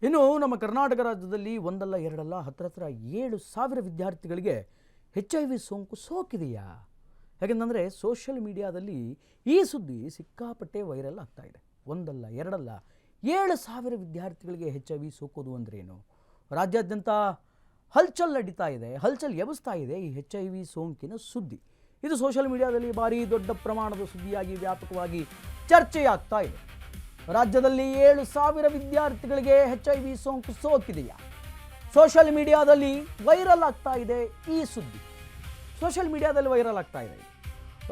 ಇನ್ನು ನಮ್ಮ ಕರ್ನಾಟಕ ರಾಜ್ಯದಲ್ಲಿ ಒಂದಲ್ಲ ಎರಡಲ್ಲ ಹತ್ರ 7,000 ವಿದ್ಯಾರ್ಥಿಗಳಿಗೆ HIV ಸೋಂಕು ಸೋಕಿದೆಯಾ? ಯಾಕೆಂದರೆ ಸೋಷಿಯಲ್ ಮೀಡಿಯಾದಲ್ಲಿ ಈ ಸುದ್ದಿ ಸಿಕ್ಕಾಪಟ್ಟೆ ವೈರಲ್ ಆಗ್ತಾ ಇದೆ. ಒಂದಲ್ಲ ಎರಡಲ್ಲ 7,000 ವಿದ್ಯಾರ್ಥಿಗಳಿಗೆ HIV ಸೋಕೋದು ಅಂದ್ರೇನು? ರಾಜ್ಯಾದ್ಯಂತ ಹಲ್ಚಲ್ ನಡೀತಾ ಇದೆ, ಹಲ್ಚಲ್ ಎಬ್ಬಿಸ್ತಾ ಇದೆ ಈ HIV ಸೋಂಕಿನ ಸುದ್ದಿ. ಇದು ಸೋಷಿಯಲ್ ಮೀಡಿಯಾದಲ್ಲಿ ಭಾರಿ ದೊಡ್ಡ ಪ್ರಮಾಣದ ಸುದ್ದಿಯಾಗಿ ವ್ಯಾಪಕವಾಗಿ ಚರ್ಚೆಯಾಗ್ತಾ ಇದೆ. ರಾಜ್ಯದಲ್ಲಿ 7,000 ವಿದ್ಯಾರ್ಥಿಗಳಿಗೆ HIV ಸೋಂಕು ಸೋಕಿದೆಯಾ? ಸೋಷಿಯಲ್ ಮೀಡಿಯಾದಲ್ಲಿ ವೈರಲ್ ಆಗ್ತಾ ಇದೆ ಈ ಸುದ್ದಿ. ಸೋಷಿಯಲ್ ಮೀಡಿಯಾದಲ್ಲಿ ವೈರಲ್ ಆಗ್ತಾ ಇದೆ.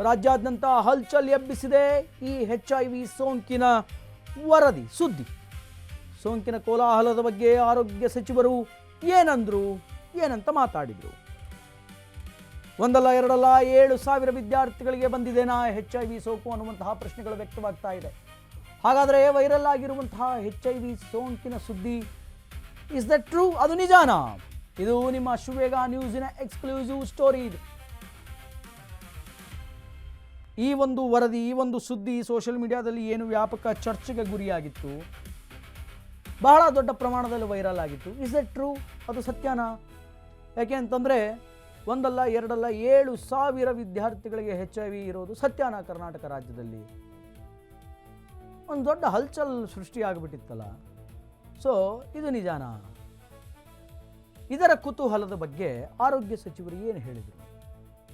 ರಾಜ್ಯಾದ್ಯಂತ ಹಲ್ಚಲ್ ಎಬ್ಬಿಸಿದೆ ಈ HIV ಸೋಂಕಿನ ವರದಿ ಸುದ್ದಿ. ಸೋಂಕಿನ ಕೋಲಾಹಲದ ಬಗ್ಗೆ ಆರೋಗ್ಯ ಸಚಿವರು ಏನಂದ್ರು, ಏನಂತ ಮಾತಾಡಿದ್ರು? ಒಂದಲ್ಲ ಎರಡಲ್ಲ 7,000 ವಿದ್ಯಾರ್ಥಿಗಳಿಗೆ ಬಂದಿದೆನಾ HIV ಸೋಂಕು ಅನ್ನುವಂತಹ ಪ್ರಶ್ನೆಗಳು ವ್ಯಕ್ತವಾಗ್ತಾ ಇದೆ. ಹಾಗಾದರೆ ವೈರಲ್ ಆಗಿರುವಂತಹ HIV ಸೋಂಕಿನ ಸುದ್ದಿ ಇಸ್ ದಟ್ ಟ್ರೂ? ಅದು ನಿಜಾನಾ? ಇದು ನಿಮ್ಮ ಅಶ್ವವೇಗ ನ್ಯೂಸಿನ ಎಕ್ಸ್ಕ್ಲೂಸಿವ್ ಸ್ಟೋರಿ. ಇದು ಈ ಒಂದು ವರದಿ, ಈ ಒಂದು ಸುದ್ದಿ ಸೋಷಿಯಲ್ ಮೀಡಿಯಾದಲ್ಲಿ ಏನು ವ್ಯಾಪಕ ಚರ್ಚೆಗೆ ಗುರಿಯಾಗಿತ್ತು, ಬಹಳ ದೊಡ್ಡ ಪ್ರಮಾಣದಲ್ಲಿ ವೈರಲ್ ಆಗಿತ್ತು. Is that true? ಅದು ಸತ್ಯನಾ? ಯಾಕೆ ಅಂತಂದರೆ ಒಂದಲ್ಲ ಎರಡಲ್ಲ 7,000 ವಿದ್ಯಾರ್ಥಿಗಳಿಗೆ HIV ಇರೋದು ಸತ್ಯನಾ? ಕರ್ನಾಟಕ ರಾಜ್ಯದಲ್ಲಿ ಒಂದು ದೊಡ್ಡ ಹಲ್ಚಲ್ ಸೃಷ್ಟಿಯಾಗಿಬಿಟ್ಟಿತ್ತಲ್ಲ. ಸೊ ಇದು ನಿಜಾನಾ? ಇದರ ಕುತೂಹಲದ ಬಗ್ಗೆ ಆರೋಗ್ಯ ಸಚಿವರು ಏನು ಹೇಳಿದರು?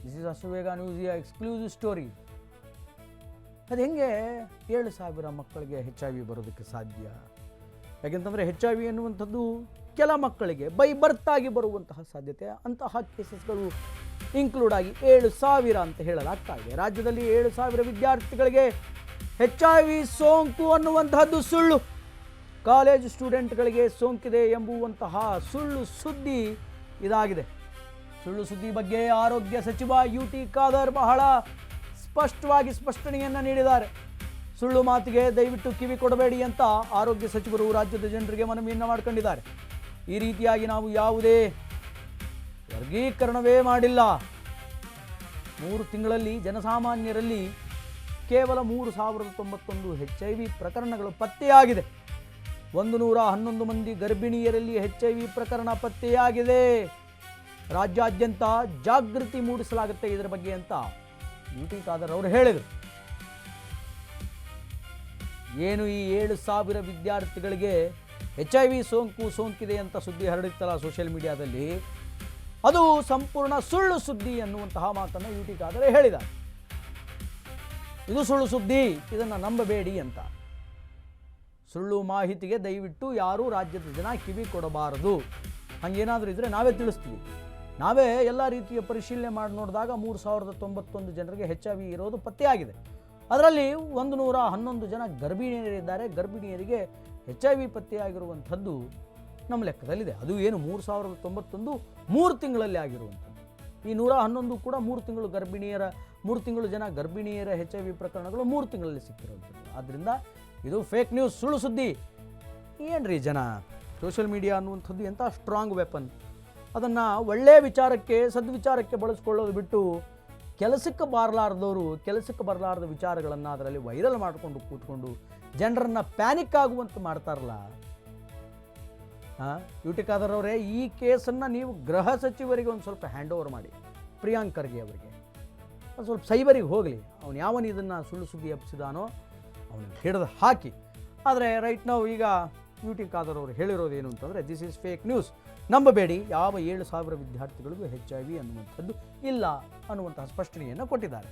ದಿಸ್ ಇಸ್ ಅಶ್ವವೇಗ ನ್ಯೂಸಿಯ ಎಕ್ಸ್ಕ್ಲೂಸಿವ್ ಸ್ಟೋರಿ. ಅದು ಹೆಂಗೆ 7,000 ಮಕ್ಕಳಿಗೆ HIV ಬರೋದಕ್ಕೆ ಸಾಧ್ಯ? ಯಾಕೆಂತಂದರೆ HIV ಎನ್ನುವಂಥದ್ದು ಕೆಲ ಮಕ್ಕಳಿಗೆ ಬೈ ಬರ್ತ್ ಆಗಿ ಬರುವಂತಹ ಸಾಧ್ಯತೆ, ಅಂತಹ ಕೇಸಸ್ಗಳು ಇನ್ಕ್ಲೂಡ್ ಆಗಿ 7,000 ಅಂತ ಹೇಳಲಾಗ್ತಾ ಇದೆ. ರಾಜ್ಯದಲ್ಲಿ 7,000 ವಿದ್ಯಾರ್ಥಿಗಳಿಗೆ HIV ಸೋಂಕು ಅನ್ನುವಂತಹದ್ದು ಸುಳ್ಳು. ಕಾಲೇಜು ಸ್ಟೂಡೆಂಟ್ಗಳಿಗೆ ಸೋಂಕಿದೆ ಎಂಬುವಂತಹ ಸುಳ್ಳು ಸುದ್ದಿ ಇದಾಗಿದೆ. ಸುಳ್ಳು ಸುದ್ದಿ ಬಗ್ಗೆ ಆರೋಗ್ಯ ಸಚಿವ UT ಖಾದರ್ ಬಹಳ ಸ್ಪಷ್ಟವಾಗಿ ಸ್ಪಷ್ಟನೆಯನ್ನು ನೀಡಿದ್ದಾರೆ. ಸುಳ್ಳು ಮಾತಿಗೆ ದಯವಿಟ್ಟು ಕಿವಿ ಕೊಡಬೇಡಿ ಅಂತ ಆರೋಗ್ಯ ಸಚಿವರು ರಾಜ್ಯದ ಜನರಿಗೆ ಮನವಿಯನ್ನು ಮಾಡಿಕೊಂಡಿದ್ದಾರೆ. ಈ ರೀತಿಯಾಗಿ ನಾವು ಯಾವುದೇ ವರ್ಗೀಕರಣವೇ ಮಾಡಿಲ್ಲ. 3 ತಿಂಗಳಲ್ಲಿ ಜನಸಾಮಾನ್ಯರಲ್ಲಿ ಕೇವಲ 3,091 HIV ಪ್ರಕರಣಗಳು ಪತ್ತೆಯಾಗಿದೆ. 111 ಮಂದಿ ಗರ್ಭಿಣಿಯರಲ್ಲಿ HIV ಪ್ರಕರಣ ಪತ್ತೆಯಾಗಿದೆ. ರಾಜ್ಯಾದ್ಯಂತ ಜಾಗೃತಿ ಮೂಡಿಸಲಾಗುತ್ತೆ ಇದರ ಬಗ್ಗೆ ಅಂತ UT ಖಾದರ್ ಅವರು ಹೇಳಿದರು. ಏನು ಈ 7,000 ವಿದ್ಯಾರ್ಥಿಗಳಿಗೆ HIV ಸೋಂಕಿದೆ ಅಂತ ಸುದ್ದಿ ಹರಡಿತ್ತಲ್ಲ ಸೋಷಿಯಲ್ ಮೀಡಿಯಾದಲ್ಲಿ, ಅದು ಸಂಪೂರ್ಣ ಸುಳ್ಳು ಸುದ್ದಿ ಅನ್ನುವಂತಹ ಮಾತನ್ನು UT ಖಾದರ್ ಹೇಳಿದ್ದಾರೆ. ಇದು ಸುಳ್ಳು ಸುದ್ದಿ, ಇದನ್ನು ನಂಬಬೇಡಿ ಅಂತ. ಸುಳ್ಳು ಮಾಹಿತಿಗೆ ದಯವಿಟ್ಟು ಯಾರೂ ರಾಜ್ಯದ ಜನ ಕಿವಿ ಕೊಡಬಾರದು. ಹಂಗೇನಾದರೂ ಇದ್ದರೆ ನಾವೇ ತಿಳಿಸ್ತೀವಿ. ನಾವೇ ಎಲ್ಲ ರೀತಿಯ ಪರಿಶೀಲನೆ ಮಾಡಿ ನೋಡಿದಾಗ 3,091 ಜನರಿಗೆ HIV ಇರೋದು ಪತ್ತೆಯಾಗಿದೆ. ಅದರಲ್ಲಿ 111 ಜನ ಗರ್ಭಿಣಿಯರಿದ್ದಾರೆ. ಗರ್ಭಿಣಿಯರಿಗೆ HIV ಪತ್ತೆಯಾಗಿರುವಂಥದ್ದು ನಮ್ಮ ಲೆಕ್ಕದಲ್ಲಿದೆ. ಅದು ಏನು 3,091 3 ತಿಂಗಳಲ್ಲಿ ಆಗಿರುವಂಥದ್ದು. ಈ 111 ಕೂಡ 3 ತಿಂಗಳು ಜನ ಗರ್ಭಿಣಿಯರ HIV ಪ್ರಕರಣಗಳು 3 ತಿಂಗಳಲ್ಲಿ ಸಿಕ್ಕಿರುವಂಥದ್ದು. ಆದ್ದರಿಂದ ಇದು ಫೇಕ್ ನ್ಯೂಸ್, ಸುಳ್ಳು ಸುದ್ದಿ. ಏನ್ರಿ ಜನ, ಸೋಷಿಯಲ್ ಮೀಡಿಯಾ ಅನ್ನುವಂಥದ್ದು ಎಂಥ ಸ್ಟ್ರಾಂಗ್ ವೆಪನ್. ಅದನ್ನು ಒಳ್ಳೆಯ ವಿಚಾರಕ್ಕೆ, ಸದ್ವಿಚಾರಕ್ಕೆ ಬಳಸ್ಕೊಳ್ಳೋದು ಬಿಟ್ಟು ಕೆಲಸಕ್ಕೆ ಬರಲಾರದ ವಿಚಾರಗಳನ್ನು ಅದರಲ್ಲಿ ವೈರಲ್ ಮಾಡಿಕೊಂಡು ಕೂತ್ಕೊಂಡು ಜನರನ್ನು ಪ್ಯಾನಿಕ್ ಆಗುವಂತೆ ಮಾಡ್ತಾರಲ್ಲ. UT ಖಾದರ್ ಅವರೇ, ಈ ಕೇಸನ್ನು ನೀವು ಗೃಹ ಸಚಿವರಿಗೆ ಒಂದು ಸ್ವಲ್ಪ ಹ್ಯಾಂಡ್ ಓವರ್ ಮಾಡಿ, ಪ್ರಿಯಾಂಕ್ ಖರ್ಗೆ ಅವರಿಗೆ. ಒಂದು ಸ್ವಲ್ಪ ಸೈಬರಿಗೆ ಹೋಗಲಿ. ಅವನು ಯಾವನು ಇದನ್ನು ಸುಳ್ಳು ಸುದ್ದಿ ಎಬ್ಬಿಸಿದಾನೋ ಅವನಿಗೆ ಹಿಡಿದು ಹಾಕಿ. ಆದರೆ ರೈಟ್ ನಾವು ಈಗ UT ಖಾದರ್ ಅವರು ಹೇಳಿರೋದೇನು ಅಂತಂದರೆ, ದಿಸ್ ಈಸ್ ಫೇಕ್ ನ್ಯೂಸ್, ನಂಬಬೇಡಿ. ಯಾವ 7,000 ವಿದ್ಯಾರ್ಥಿಗಳಿಗೂ HIV ಅನ್ನುವಂಥದ್ದು ಇಲ್ಲ ಅನ್ನುವಂತಹ ಸ್ಪಷ್ಟನೆಯನ್ನು ಕೊಟ್ಟಿದ್ದಾರೆ.